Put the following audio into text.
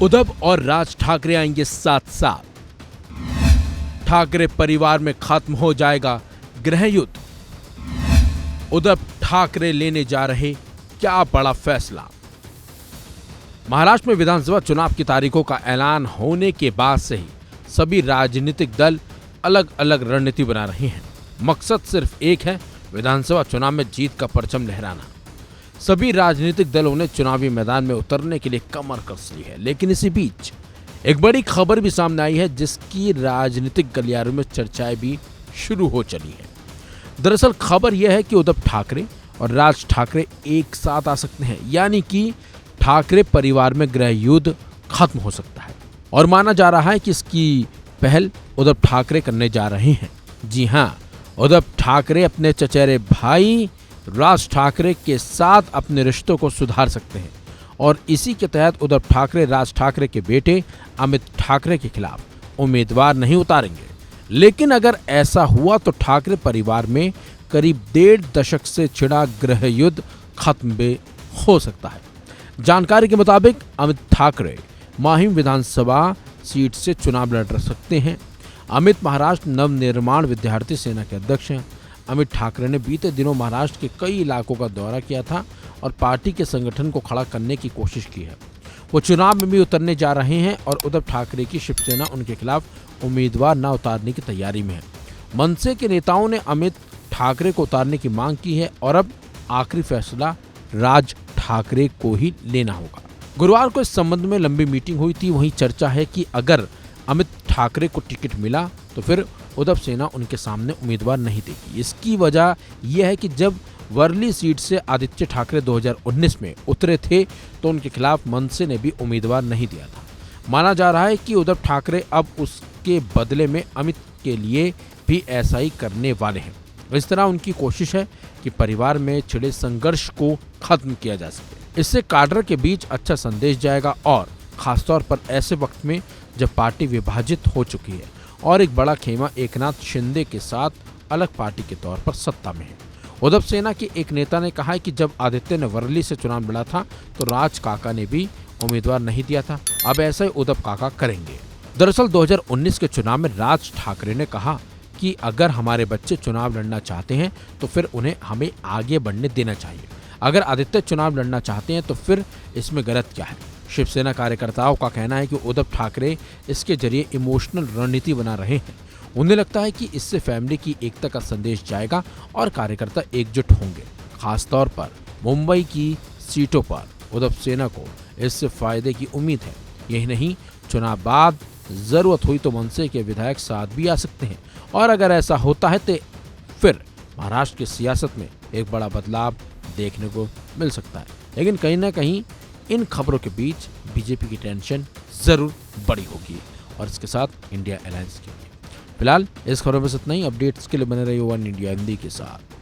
उद्धव और राज ठाकरे आएंगे साथ साथ। ठाकरे परिवार में खत्म हो जाएगा गृह युद्ध। उद्धव ठाकरे लेने जा रहे क्या बड़ा फैसला। महाराष्ट्र में विधानसभा चुनाव की तारीखों का ऐलान होने के बाद से ही सभी राजनीतिक दल अलग अलग रणनीति बना रहे हैं। मकसद सिर्फ एक है, विधानसभा चुनाव में जीत का परचम लहराना। सभी राजनीतिक दलों ने चुनावी मैदान में उतरने के लिए कमर कस ली है। लेकिन इसी बीच एक बड़ी खबर भी सामने आई है, जिसकी राजनीतिक गलियारों में चर्चाएं भी शुरू हो चली है। दरअसल खबर यह है कि उद्धव ठाकरे और राज ठाकरे एक साथ आ सकते हैं, यानी कि ठाकरे परिवार में गृह युद्ध खत्म हो सकता है। और माना जा रहा है कि इसकी पहल उद्धव ठाकरे करने जा रहे हैं। जी हां, उद्धव ठाकरे अपने चचेरे भाई राज ठाकरे के साथ अपने रिश्तों को सुधार सकते हैं और इसी के तहत उद्धव ठाकरे राज ठाकरे के बेटे अमित ठाकरे के खिलाफ उम्मीदवार नहीं उतारेंगे। लेकिन अगर ऐसा हुआ तो ठाकरे परिवार में करीब 1.5 दशक से छिड़ा गृह युद्ध खत्म भी हो सकता है। जानकारी के मुताबिक अमित ठाकरे माहिम विधानसभा सीट से चुनाव लड़ सकते हैं। अमित महाराष्ट्र नवनिर्माण विद्यार्थी सेना के अध्यक्ष हैं। अमित ठाकरे ने बीते दिनों महाराष्ट्र के कई इलाकों का दौरा किया था और पार्टी के संगठन को खड़ा करने की कोशिश की है। वो चुनाव में भी उतरने जा रहे हैं और उद्धव ठाकरे की शिवसेना उनके खिलाफ उम्मीदवार न उतारने की तैयारी में है। मनसे के नेताओं ने अमित ठाकरे को उतारने की मांग की है और अब आखिरी फैसला राज ठाकरे को ही लेना होगा। गुरुवार को इस संबंध में लंबी मीटिंग हुई थी। वहीं चर्चा है कि अगर अमित ठाकरे को टिकट मिला तो फिर उद्धव सेना उनके सामने उम्मीदवार नहीं देगी। इसकी वजह यह है कि जब वर्ली सीट से आदित्य ठाकरे 2019 में उतरे थे तो उनके खिलाफ मनसे ने भी उम्मीदवार नहीं दिया था। माना जा रहा है कि उद्धव ठाकरे अब उसके बदले में अमित के लिए भी ऐसा ही करने वाले हैं। इस तरह उनकी कोशिश है कि परिवार में छिड़े संघर्ष को खत्म किया जा सके। इससे काडर के बीच अच्छा संदेश जाएगा और खासतौर पर ऐसे वक्त में जब पार्टी विभाजित हो चुकी है और एक बड़ा खेमा एकनाथ शिंदे के साथ अलग पार्टी के तौर पर सत्ता में है। उद्धव सेना के एक नेता ने कहा है कि जब आदित्य ने वर्ली से चुनाव लड़ा था तो राज काका ने भी उम्मीदवार नहीं दिया था। अब ऐसा ही उद्धव काका करेंगे। दरअसल 2019 के चुनाव में राज ठाकरे ने कहा कि अगर हमारे बच्चे चुनाव लड़ना चाहते हैं तो फिर उन्हें हमें आगे बढ़ने देना चाहिए। अगर आदित्य चुनाव लड़ना चाहते हैं तो फिर इसमें गलत क्या है। शिवसेना कार्यकर्ताओं का कहना है कि उद्धव ठाकरे इसके जरिए इमोशनल रणनीति बना रहे हैं। उन्हें लगता है कि इससे फैमिली की एकता का संदेश जाएगा और कार्यकर्ता एकजुट होंगे। खासतौर पर मुंबई की सीटों पर उद्धव सेना को इससे फायदे की उम्मीद है। यही नहीं, चुनाव बाद जरूरत हुई तो मनसे के विधायक साथ भी आ सकते हैं और अगर ऐसा होता है तो फिर महाराष्ट्र की सियासत में एक बड़ा बदलाव देखने को मिल सकता है। लेकिन कहीं ना कहीं इन खबरों के बीच बीजेपी की टेंशन जरूर बड़ी होगी और इसके साथ इंडिया अलायंस के लिए। फिलहाल इस खबरों में इतना ही। अपडेट्स के लिए बने रहिए वन इंडिया हिंदी के साथ।